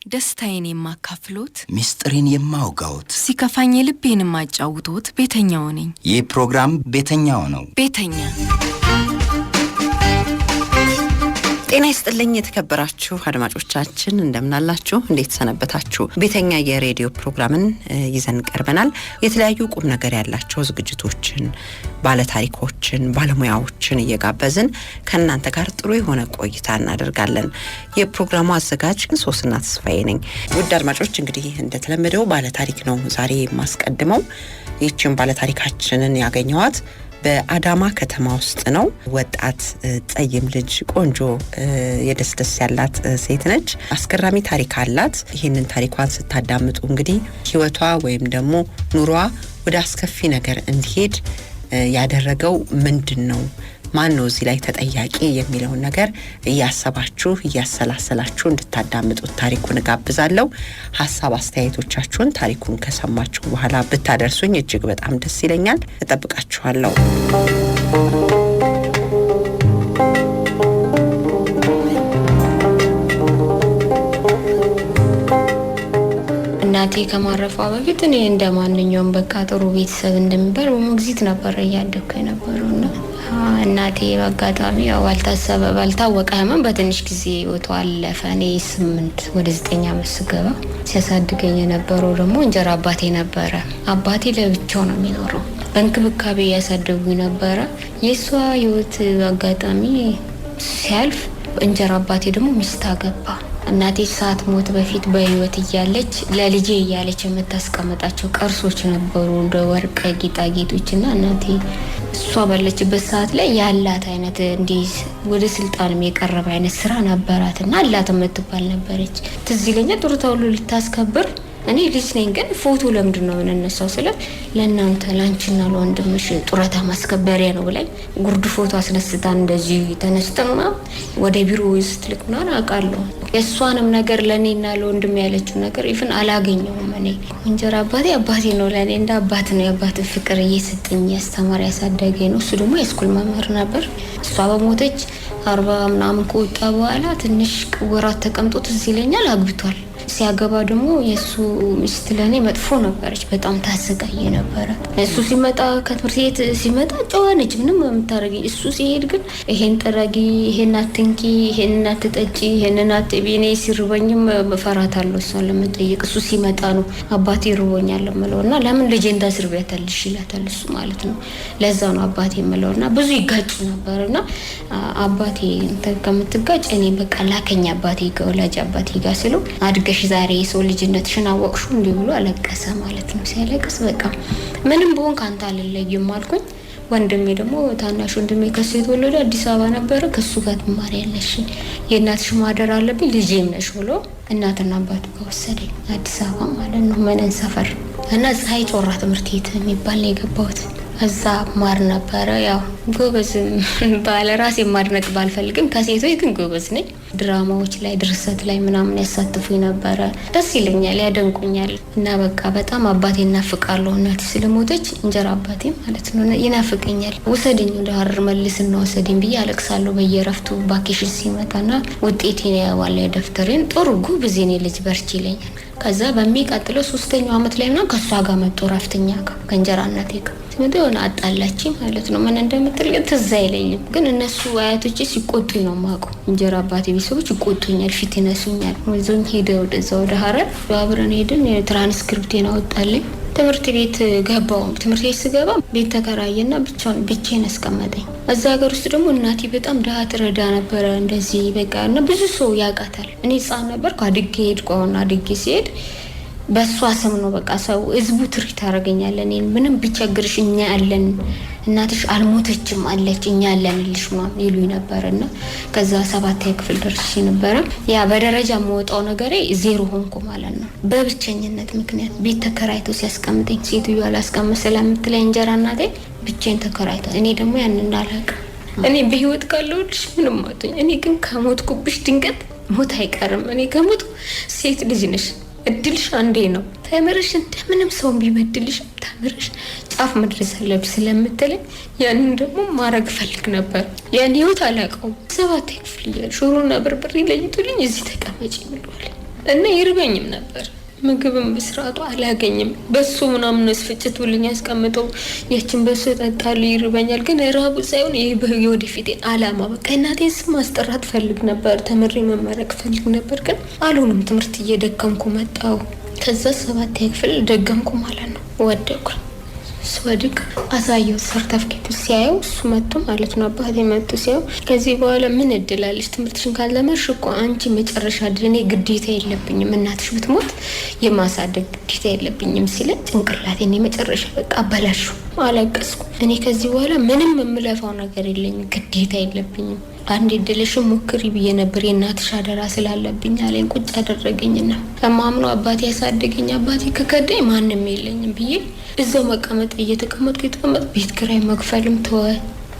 ደስታዬን የማካፍሎት ሚስጥሬን የማውጋውት ሲከፋኝ ልቤን የማጫውቶት ቤተኛው ነኝ። ይህ ፕሮግራም ቤተኛው ነው። ቤተኛ ጤና ይስጥልኝ የተከበራችሁ አድማጮቻችን እንደምን አላችሁ? እንዴት ሰነበታችሁ? ቤተኛ የሬዲዮ ፕሮግራምን ይዘን ቀርበናል። የተለያዩ ቁም ነገር ያላቸው ዝግጅቶችን፣ ባለታሪኮችን፣ ባለሙያዎችን እየጋበዝን ከእናንተ ጋር ጥሩ የሆነ ቆይታ እናደርጋለን። የፕሮግራሙ አዘጋጅ ሶስና ተስፋዬ ነኝ። ውድ አድማጮች እንግዲህ እንደተለመደው ባለታሪክ ነው ዛሬ ማስቀድመው። ይህችን ባለታሪካችንን ያገኘዋት በአዳማ ከተማ ውስጥ ነው። ወጣት ጠይም ልጅ ቆንጆ የደስደስ ያላት ሴት ነች። አስገራሚ ታሪክ አላት። ይሄንን ታሪኳን ስታዳምጡ እንግዲህ ህይወቷ ወይም ደግሞ ኑሯ ወደ አስከፊ ነገር እንዲሄድ ያደረገው ምንድነው? ማን ነው እዚህ ላይ ተጠያቂ የሚለውን ነገር እያሰባችሁ እያሰላሰላችሁ እንድታዳምጡት ታሪኩን ጋብዛለሁ። ሐሳብ አስተያየቶቻችሁን ታሪኩን ከሰማችሁ በኋላ ብታደርሱኝ እጅግ በጣም ደስ ይለኛል። እጠብቃችኋለሁ። እናቴ ከማረፏ በፊት እኔ እንደማንኛውም በቃ ጥሩ ቤተሰብ እንደሚባል በሞግዚት ነበር ያደግኩ የነበረውና እናቴ በአጋጣሚ ባልታሰበ ባልታወቀ ህመም በትንሽ ጊዜ ህይወቷ አለፈ። እኔ 8 ወደ 9 ዓመት ስገባ ሲያሳድገኝ የነበረው ደግሞ እንጀራ አባቴ ነበረ። አባቴ ለብቻው ነው የሚኖረው። በእንክብካቤ ያሳደጉኝ ነበረ። የሷ ህይወት አጋጣሚ ሲያልፍ እንጀራ አባቴ ደግሞ ሚስት አገባ። እናቴ ሰዓት ሞት በፊት በህይወት እያለች ለልጄ እያለች የምታስቀምጣቸው ቅርሶች ነበሩ እንደ ወርቅ ጌጣጌጦችና እናቴ እሷ ባለችበት ሰዓት ላይ ያላት አይነት እንዲህ ወደ ስልጣንም የቀረበ አይነት ስራ ነበራትና አላት የምትባል ነበረች። ትዝ ይለኛል ጥሩ ተውሎ ልታስከብር እኔ ልጅ ነኝ ግን ፎቶ ለምንድነው የምንነሳው ስለ ለእናንተ ላንቺና ለወንድምሽ ጡረታ ማስከበሪያ ነው ብላይ ጉርድ ፎቶ አስነስታን እንደዚህ ተነስተና ወደ ቢሮ ስትልክና አቃለው። የሷንም ነገር ለኔና ለወንድም ያለችው ነገር ይፍን አላገኘውም። እኔ እንጀራ አባቴ ነው ለኔ እንደ አባት ነው። የአባት ፍቅር እየሰጠኝ ያስተማር ያሳደገኝ ነው። እሱ ደግሞ የስኩል መምህር ነበር። እሷ በሞተች 40 ምናምን ከወጣ በኋላ ትንሽ ወራት ተቀምጦ ትዝ ይለኛል አግብቷል። ሲያገባ ደግሞ የሱ ሚስት ለኔ መጥፎ ነበረች። በጣም ታሰቃየ ነበር። እሱ ሲመጣ ከትምህርት ቤት ሲመጣ ጨዋነች ምንም የምታረጊ። እሱ ሲሄድ ግን ይሄን ጠራጊ፣ ይሄን አትንኪ፣ ይሄን አትጠጪ፣ ይሄን አትቢኔ ሲርበኝም በፈራታለሁ እሷን ለመጠየቅ። እሱ ሲመጣ ነው አባቴ ርቦኛል እምለውና ለምን ልጄ እንዳስርቢያታልሽ ይላታል እሱ ማለት ነው። ለዛ ነው አባቴ እምለውና ብዙ ይጋጭ ነበርና አባቴ ከምትጋጭ እኔ በቃ ላከኝ አባቴ ከወላጅ አባቴ ጋር ስለው አድገሽ ዛሬ ሰው ልጅነትሽን አወቅሹ እንዴ ብሎ አለቀሰ ማለት ነው። ሲያለቅስ በቃ ምንም በሆን ካንተ አልለይም አልኩኝ። ወንድሜ ደግሞ ታናሽ ወንድሜ ከሱ የተወለደ አዲስ አበባ ነበር። ከሱ ጋር ትማሪያለሽ የእናትሽ ማደር አለብኝ ልጄም ነሽ ብሎ እናትና አባቱ ወሰደኝ አዲስ አበባ ማለት ነው መነን ሰፈር እና ፀሐይ ጮራ ትምህርት ቤት የሚባል ነው የገባሁት። እዛ ማር ነበር። ያው ጎበዝ ባለ ራሴ ማድነቅ ባልፈልግም ከሴቶች ግን ጎበዝ ነኝ። ድራማዎች ላይ ድርሰት ላይ ምናምን ያሳትፉኝ ነበር። ደስ ይለኛል፣ ያደንቁኛል እና በቃ በጣም አባቴ እናፍቃለሁ። እናቴ ስለሞተች እንጀራ አባቴ ማለት ነው ይናፍቀኛል። ወሰደኝ ወደ ሀረር መልስና ወሰደኝ ብዬ አለቅሳለሁ በየረፍቱ ቫኬሽን ሲመጣና ውጤቴን ያዋለ ደፍተሬን ጥሩ ጎበዝ ነኝ ልጅ በርቺ ይለኛል። ከዛ በሚቀጥለው 3ኛው አመት ላይ ነው ከሷ ጋር መጥቶ ረፍተኛ ከእንጀራ እናቴ ጋር ምንድነው አጣላች ማለት ነው። ምን እንደምትል ትዝ አይለኝም ግን እነሱ አያቶቼ ሲቆጡኝ ነው ማውቀው። እንጀራ አባቴ ቢሰዎች ይቆጡኛል፣ ፊት ይነሱኛል። ወንዞኝ ሄደው ወደ ሀረር አብረን ሄድን። ትራንስክሪፕቴን አወጣልኝ። ትምህርት ቤት ገባው። ትምህርት ቤት ስገባ ቤት ተከራየና ብቻዬን አስቀመጠኝ። እዛ ሀገር ውስጥ ደግሞ እናቴ በጣም ደሃ ትረዳ ነበረ። እንደዚህ በቃ እና ብዙ ሰው ያውቃታል። እኔ ሕፃን ነበርኩ። አድጌ ሲሄድ በሷ ስም ነው በቃ ሰው ህዝቡ ትሪት ያደርገኛል። እኔ ምንም ቢቸግርሽ እኛ ያለን እናትሽ አልሞተችም አለች እኛ ያለንልሽ ማለት ይሉኝ ነበርና ከዛ 7ኛ ክፍል ደርሼ ነበር። ያ በደረጃ የምወጣው ነገሬ 0 ሆንኩ ማለት ነው። በብቸኝነት ምክንያት ቤት ተከራይቶ ሲያስቀምጠኝ ሴትዮ አላስቀምጥ ስለምትለኝ እንጀራ እናቴ ብቻዬን ተከራይቶ እኔ ደግሞ ያን እንዳላቀ እኔ በህይወት ካለሁልሽ ምንም አትሆኝ። እኔ ግን ከሞትኩብሽ ድንገት ሞት አይቀርም። እኔ ከሞት ሴት ልጅ ነሽ እድልሽ አንዴ ነው። ተምርሽ እንደምንም ሰው ቢበድልሽ ተምርሽ ጫፍ መድረስ አለብሽ ስለምትለኝ ያንን ደግሞ ማረግ ፈልግ ነበር። ያን ህይወት አላቀው 7ኛ ክፍል ሽሮና በርበሬ ለይቶልኝ እዚህ ተቀመጪ ብሏል። እና ይርበኝም ነበር። ምግብም በስርዓቱ አላገኝም። በሱ ምናምን ስፍጭት ብልኝ ያስቀምጠው ያችን በሱ ጠጣለሁ ይርበኛል። ግን ራቡ ሳይሆን ይሄ ወደፊቴን አላማ በቃ እናቴን ስም ማስጠራት ፈልግ ነበር። ተምሬ መመረቅ ፈልግ ነበር። ግን አልሆነም። ትምህርት እየደከምኩ መጣሁ። ከዛ 7ኛ ክፍል ደገምኩ ማለት ነው። ወደኩ። ስወድቅ አሳየው ሰርተፍኬት ሲያየው እሱ መጥቶ ማለት ነው አባቴ መጥቶ ሲያየው ከዚህ በኋላ ምን እድላለሽ ትምህርትሽን ካልተማርሽ እኮ አንቺ መጨረሻ ድኔ ግዴታ የለብኝም እናትሽ ብትሞት የማሳደግ ግዴታ የለብኝም ሲለ ጭንቅላቴን የመጨረሻ በቃ አበላሹ። አለቀስኩ። እኔ ከዚህ በኋላ ምንም የምለፋው ነገር የለኝም ግዴታ የለብኝም አንድ እድልሽን ሞክሪ ብዬ ነበር የእናትሽ አደራ ስላለብኝ አለኝ። ቁጭ አደረገኝና ከማምኑ አባቴ ያሳደገኝ አባቴ ከከዳኝ ማንም የለኝም ብዬ እዛው መቀመጥ እየተቀመጥኩ ቤት ኪራይ መክፈልም ተወ።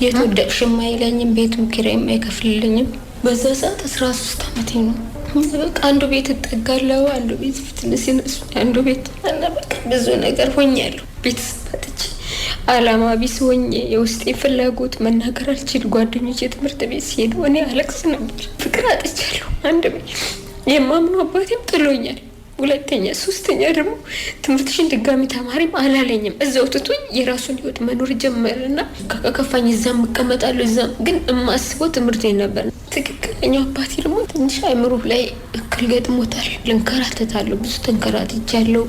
የተወደቅሽም አይለኝም ቤቱም ኪራይም አይከፍልልኝም። በዛ ሰዓት 13 ዓመቴ ነው። በቃ አንዱ ቤት እጠጋለሁ፣ አንዱ ቤት ፊትነስ ይነሱ፣ አንዱ ቤት እና በቃ ብዙ ነገር ሆኛለሁ። ቤተሰባትች አላማ ቢስ ሆኜ የውስጤ ፍላጎት መናገር አልችል። ጓደኞቼ ትምህርት ቤት ሲሄዱ እኔ አለቅስ ነበር። ፍቅር አጥቻለሁ። አንድ ቤት የማምነው አባቴም ጥሎኛል። ሁለተኛ ሶስተኛ ደግሞ ትምህርትሽን ድጋሚ ተማሪም አላለኝም። እዛው ትቶኝ የራሱን ህይወት መኖር ጀመረና ከከፋኝ እዛም እቀመጣለሁ። እዛም ግን የማስበው ትምህርቴን ነበር። ትክክለኛው አባቴ ደግሞ ትንሽ አይምሮ ላይ እክል ገጥሞታል። ልንከራተታለሁ። ብዙ ተንከራትቻለሁ።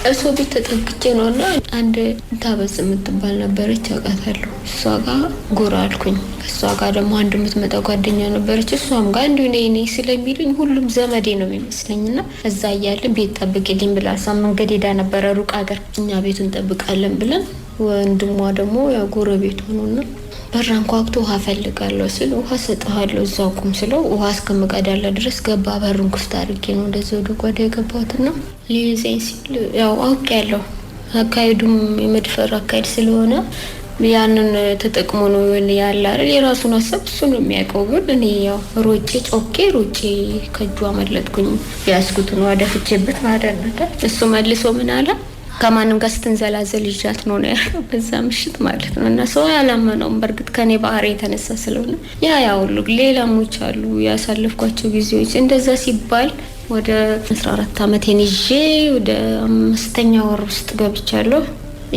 እሱ ቤት ተጠግቼ ነውና አንድ ታበዝ የምትባል ነበረች አውቃታለሁ። እሷ ጋር ጎራ አልኩኝ። እሷ ጋር ደግሞ አንድ የምትመጣ ጓደኛ ነበረች። እሷም ጋር እንዲሁ ነኝ ስለሚሉኝ ሁሉም ዘመዴ ነው የሚመስለኝና እዛ እያለን ቤት ጠብቂልኝ ብላ እሷ መንገድ ሄዳ ነበረ ሩቅ ሀገር። እኛ ቤቱን እንጠብቃለን ብለን ወንድሟ ደግሞ ያው ጎረቤት ሆኖና በራን ኳክቶ ውሃ ፈልጋለሁ ሲል ውሃ ሰጥሃለሁ እዛው ቁም ስለው ውሃ እስከምቀዳለ ድረስ ገባ። በሩን ክፍት አድርጌ ነው እንደዚህ ወደ ጓዳ የገባሁትና ሊይዘኝ ሲል ያው አውቄያለሁ። አካሄዱም የመድፈር አካሄድ ስለሆነ ያንን ተጠቅሞ ነው ያለ አይደል። የራሱን ሀሳብ እሱ ነው የሚያውቀው። ግን እኔ ያው ሮጬ ከእጁ አመለጥኩኝ። ያስኩትን ወደፍቼበት ማደረገ እሱ መልሶ ምን አለ ከማንም ጋር ስትንዘላዘል ይዣት ነው ያለው በዛ ምሽት ማለት ነው። እና ሰው ያላመነውም በርግጥ ከኔ ባህሪ የተነሳ ስለሆነ ያው ሁሉ ሌላሞች አሉ ያሳለፍኳቸው ጊዜዎች እንደዛ ሲባል ወደ 14 ዓመቴን ይዤ ወደ 5ኛ ወር ውስጥ ገብቻለሁ።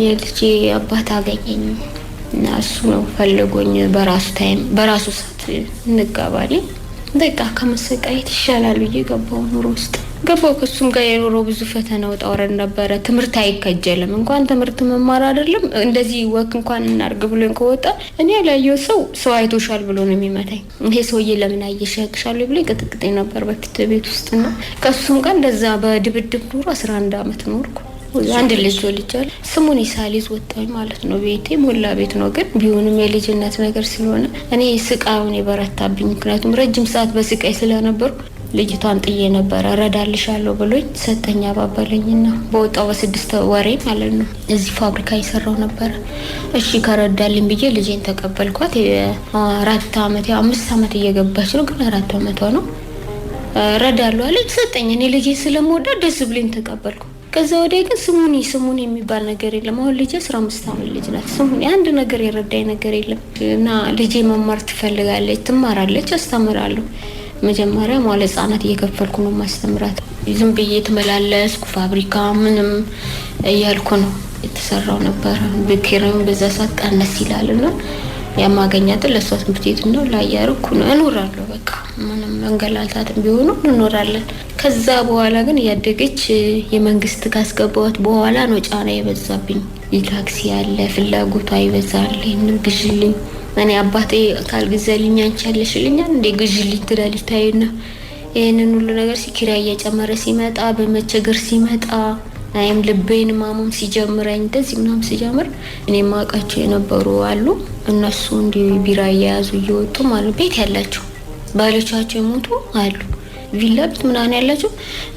የልጄ አባት አገኘኝ እና እሱ ነው ፈልጎኝ በራሱ ታይም በራሱ ሰዓት እንጋባልኝ። በቃ ከመሰቃየት ይሻላል ብዬ ገባሁ ኑሮ ውስጥ ገባሁ። ከሱም ጋር የኖረው ብዙ ፈተና ወጣ ወረድ ነበረ። ትምህርት አይከጀልም። እንኳን ትምህርት መማር አይደለም እንደዚህ ወክ እንኳን እናርግ ብሎኝ ከወጣ እኔ ያላየው ሰው አይቶሻል ብሎ ነው የሚመታኝ። ይሄ ሰውዬ ለምን አየሻክሻል ብሎኝ ቅጥቅጤ ነበር በፊት ቤት ውስጥና ከሱም ጋር እንደዛ በድብድብ ኑሮ 11 ዓመት ኖርኩ። አንድ ልጅ ወልጃለሁ። ስሙን ይሳሊዝ ወጣኝ ማለት ነው። ቤቴ ሞላ ቤት ነው። ግን ቢሆንም የልጅነት ነገር ስለሆነ እኔ ስቃዩን የበረታብኝ። ምክንያቱም ረጅም ሰዓት በስቃይ ስለነበርኩ ልጅቷን ጥዬ ነበር። እረዳልሻለሁ ብሎኝ ሰጠኝ አባበለኝና በወጣው በ6 ወሬ ማለት ነው እዚህ ፋብሪካ ይሰራው ነበር። እሺ ከረዳልኝ ብዬ ልጄን ተቀበልኳት። 4 ዓመት 5 ዓመት እየገባች ነው። ግን 4 ዓመቷ ነው። እረዳለሁ አለኝ ሰጠኝ። እኔ ልጄ ስለምወዳ ደስ ብሎኝ ተቀበልኩ። ከዛ ወዲያ ግን ስሙኒ የሚባል ነገር የለም። አሁን ልጄ 15 ዓመት ልጅ ናት። ስሙኒ አንድ ነገር የረዳኝ ነገር የለም። እና ልጄ መማር ትፈልጋለች፣ ትማራለች፣ አስተምራለሁ። መጀመሪያ ማለት ህጻናት እየከፈልኩ ነው ማስተምራት። ዝም ብዬ ተመላለስኩ ፋብሪካ ምንም እያልኩ ነው የተሰራው ነበር። በኪራም በዛ ሰዓት ቀነስ ይላልና ያማገኛት ለሷ ትምህርት ቤት ነው ላያርኩ ነው እኖራለሁ። በቃ ምንም መንገላታትም ቢሆኑ እንኖራለን። ከዛ በኋላ ግን ያደገች የመንግስት ካስገባሁት በኋላ ነው ጫና የበዛብኝ። የታክሲ ያለ ፍላጎቷ ይበዛል። ይሄንን ግዢልኝ እኔ አባቴ ካልገዛልኝ አንቺ ያለሽልኛል እንደ ግዢልኝ ትላለች ታይና ይሄንን ሁሉ ነገር ሲኪራይ እየጨመረ ሲመጣ በመቸገር ሲመጣ አይም ልቤን ማሙም ሲጀምረኝ እንደዚህ ምናምን ሲጀምር እኔ ማቃቸው የነበሩ አሉ። እነሱ እንዲ ቢራ ያያዙ እየወጡ ማለት ቤት ያላቸው ባሎቻቸው የሞቱ አሉ። ቪላ ቤት ምናምን ያላቸው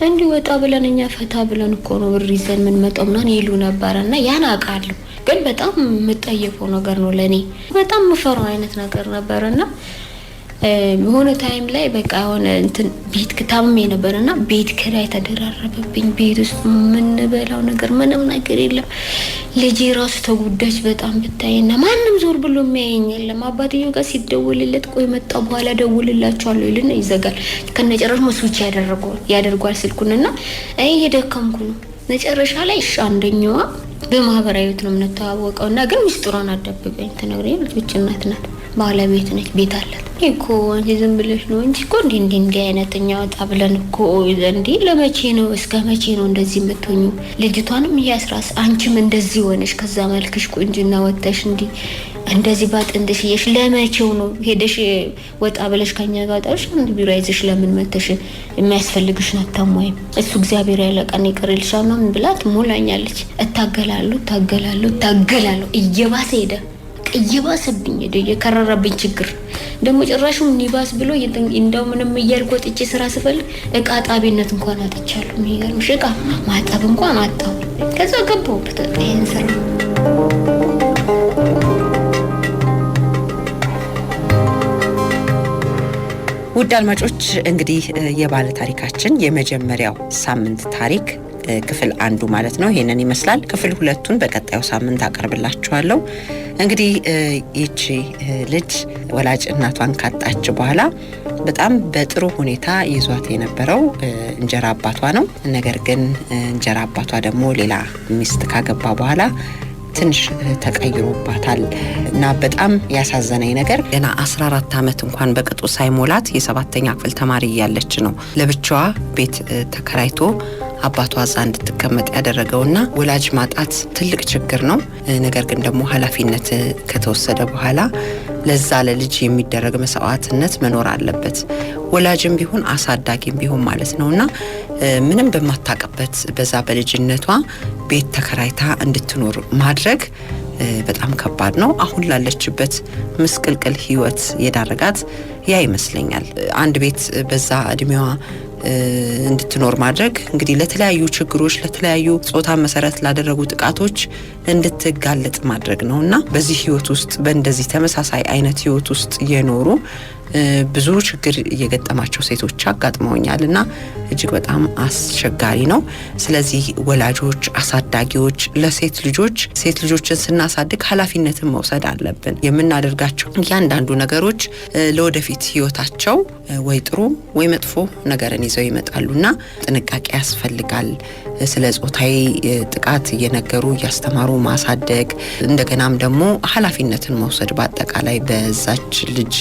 እንዲ ወጣ ብለን እኛ ፈታ ብለን እኮ ነው ብር ይዘን ምን መጣው ምናምን ይሉ ነበርና ያን አቃለሁ። ግን በጣም የምጠየፈው ነገር ነው ለኔ በጣም ምፈራው አይነት ነገር ነበርና በሆነ ታይም ላይ በቃ ሆነ እንትን ቤት ከታምሜ ነበርና ቤት ክራይ ተደራረበብኝ። ቤት ውስጥ ምን በላው ነገር ምንም ነገር የለም። ልጄ ራሱ ተጎዳች በጣም ብታይና ማንም ዞር ብሎ የሚያየኝ የለም። አባትየው ጋር ሲደውልለት ቆይ መጣው በኋላ ደውልላችኋለሁ ይልና ይዘጋል። ከነጨራሽ መስዊች ያደርጓል ስልኩንና አይ ሄደከምኩ ነው። መጨረሻ ላይ አንደኛዋ በማህበራዊ ህይወት ነው የምንተዋወቀውና ግን ሚስጥሯን አደብቀኝ ትነግረኝ ልጅ እናት ናት ባለቤት ነች ቤት አላት እኮ አንቺ ዝም ብለሽ ነው እንጂ እኮ እንዲህ አይነተኛ ወጣ ብለን እኮ እንዴ ለመቼ ነው እስከ መቼ ነው እንደዚህ የምትሆኙ ልጅቷንም ያስራስ አንቺም እንደዚህ ሆነሽ ከዛ መልክሽ ቁንጅና ወጣሽ እንደዚህ ባጥንትሽ ይሽ ለመቼው ነው ሄደሽ ወጣ ብለሽ ከኛ ጋር ጣሽ እንዴ ቢሮ ይዘሽ ለምን መተሽ የሚያስፈልግሽ ነው ታማኝ እሱ እግዚአብሔር ያለቀን ይቀርልሻል ነው ብላት ሞላኛለች ታገላሉ እየባሰ ሄደ እየባሰብኝ ሄደ የከረረብኝ ችግር ደግሞ ጭራሹም ኒባስ ብሎ እንደው ምንም እያልቆጥጬ ስራ ስፈልግ እቃ ጣቢነት እንኳን አጥቻለሁ የሚገርምሽ እቃ ማጠብ እንኳን አጣሁ ከዛ ገባሁበት ይሄን ስራ ውድ አድማጮች እንግዲህ የባለ ታሪካችን የመጀመሪያው ሳምንት ታሪክ ክፍል 1 ማለት ነው ይሄንን ይመስላል ክፍል 2ን በቀጣዩ ሳምንት አቀርብላችኋለሁ እንግዲህ እቺ ልጅ ወላጅ እናቷን ካጣች በኋላ በጣም በጥሩ ሁኔታ ይዟት የነበረው እንጀራ አባቷ ነው ነገር ግን እንጀራ አባቷ ደግሞ ሌላ ሚስት ካገባ በኋላ ትንሽ ተቀይሮባታል እና በጣም ያሳዘነኝ ነገር ገና 14 አመት እንኳን በቅጡ ሳይሞላት የ7ኛ ክፍል ተማሪ ያለች ነው ለብቻዋ ቤት ተከራይቶ አባቷ እዛ እንድትቀመጥ ያደረገውና ወላጅ ማጣት ትልቅ ችግር ነው ነገር ግን ደግሞ ኃላፊነት ከተወሰደ በኋላ ለዛ ለልጅ የሚደረግ መስዋዕትነት መኖር አለበት ወላጅም ቢሆን አሳዳጊም ቢሆን ማለት ነውና ምንም በማታቀበት በዛ በልጅነቷ ቤት ተከራይታ እንድትኖር ማድረግ በጣም ከባድ ነው አሁን ላለችበት ምስቅልቅል ህይወት የዳረጋት ያ ይመስለኛል አንድ ቤት በዛ እድሜዋ እንድትኖር ማድረግ እንግዲህ ለተለያዩ ችግሮች ለተለያዩ ጾታ መሰረት ላደረጉ ጥቃቶች እንድትጋለጥ ማድረግ ነውና በዚህ ህይወት ውስጥ በእንደዚህ ተመሳሳይ አይነት ህይወት ውስጥ የኖሩ ብዙ ችግር እየገጠማቸው ሴቶች አጋጥመውኛልና እጅግ በጣም አስቸጋሪ ነው ስለዚህ ወላጆች አሳዳጊዎች ለሴት ልጆችን ስናሳድግ ኃላፊነትን መውሰድ አለብን የምናደርጋቸው ያንዳንዱ ነገሮች ለወደፊት ህይወታቸው ወይ ጥሩ ወይ መጥፎ ነገርን ይዘው ይመጣሉና ጥንቃቄ ያስፈልጋል ስለ ጾታዊ ጥቃት እየነገሩ ያስተማሩ ማሳደግ እንደገናም ደግሞ ኃላፊነትን መውሰድ በአጠቃላይ በዛች ልጅ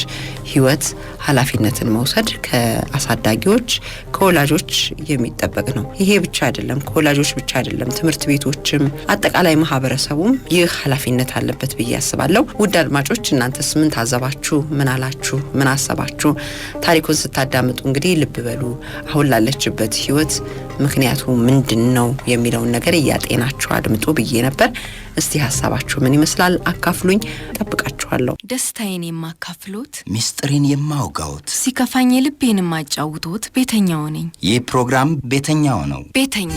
ህይወት ኃላፊነትን መውሰድ ከአሳዳጊዎች ከወላጆች የሚጠበቅ ነው ይሄ ብቻ አይደለም ከወላጆች ብቻ አይደለም ትምህርት ቤቶችም አጠቃላይ ማህበረሰቡም ይህ ኃላፊነት አለበት ብዬ አስባለሁ ውድ አድማጮች እናንተስ ምን ታዘባችሁ ምን አላችሁ ምን አሰባችሁ ታሪኩን ስታዳምጡ እንግዲህ ልብ በሉ አሁን ላለችበት ህይወት ምክንያቱ ምንድነው የሚለውን ነገር ያጤናችሁ አድምጡ ብዬ ነበር እስቲ ሐሳባችሁ ምን ይመስላል አካፍሉኝ ተጠብቃችኋለሁ ደስታዬን የማካፍሎት ሚስጥሬን የማውጋውት ሲከፋኝ ልቤን የማጫውቶት ቤተኛው ነኝ ይህ ፕሮግራም ቤተኛው ነው ቤተኛ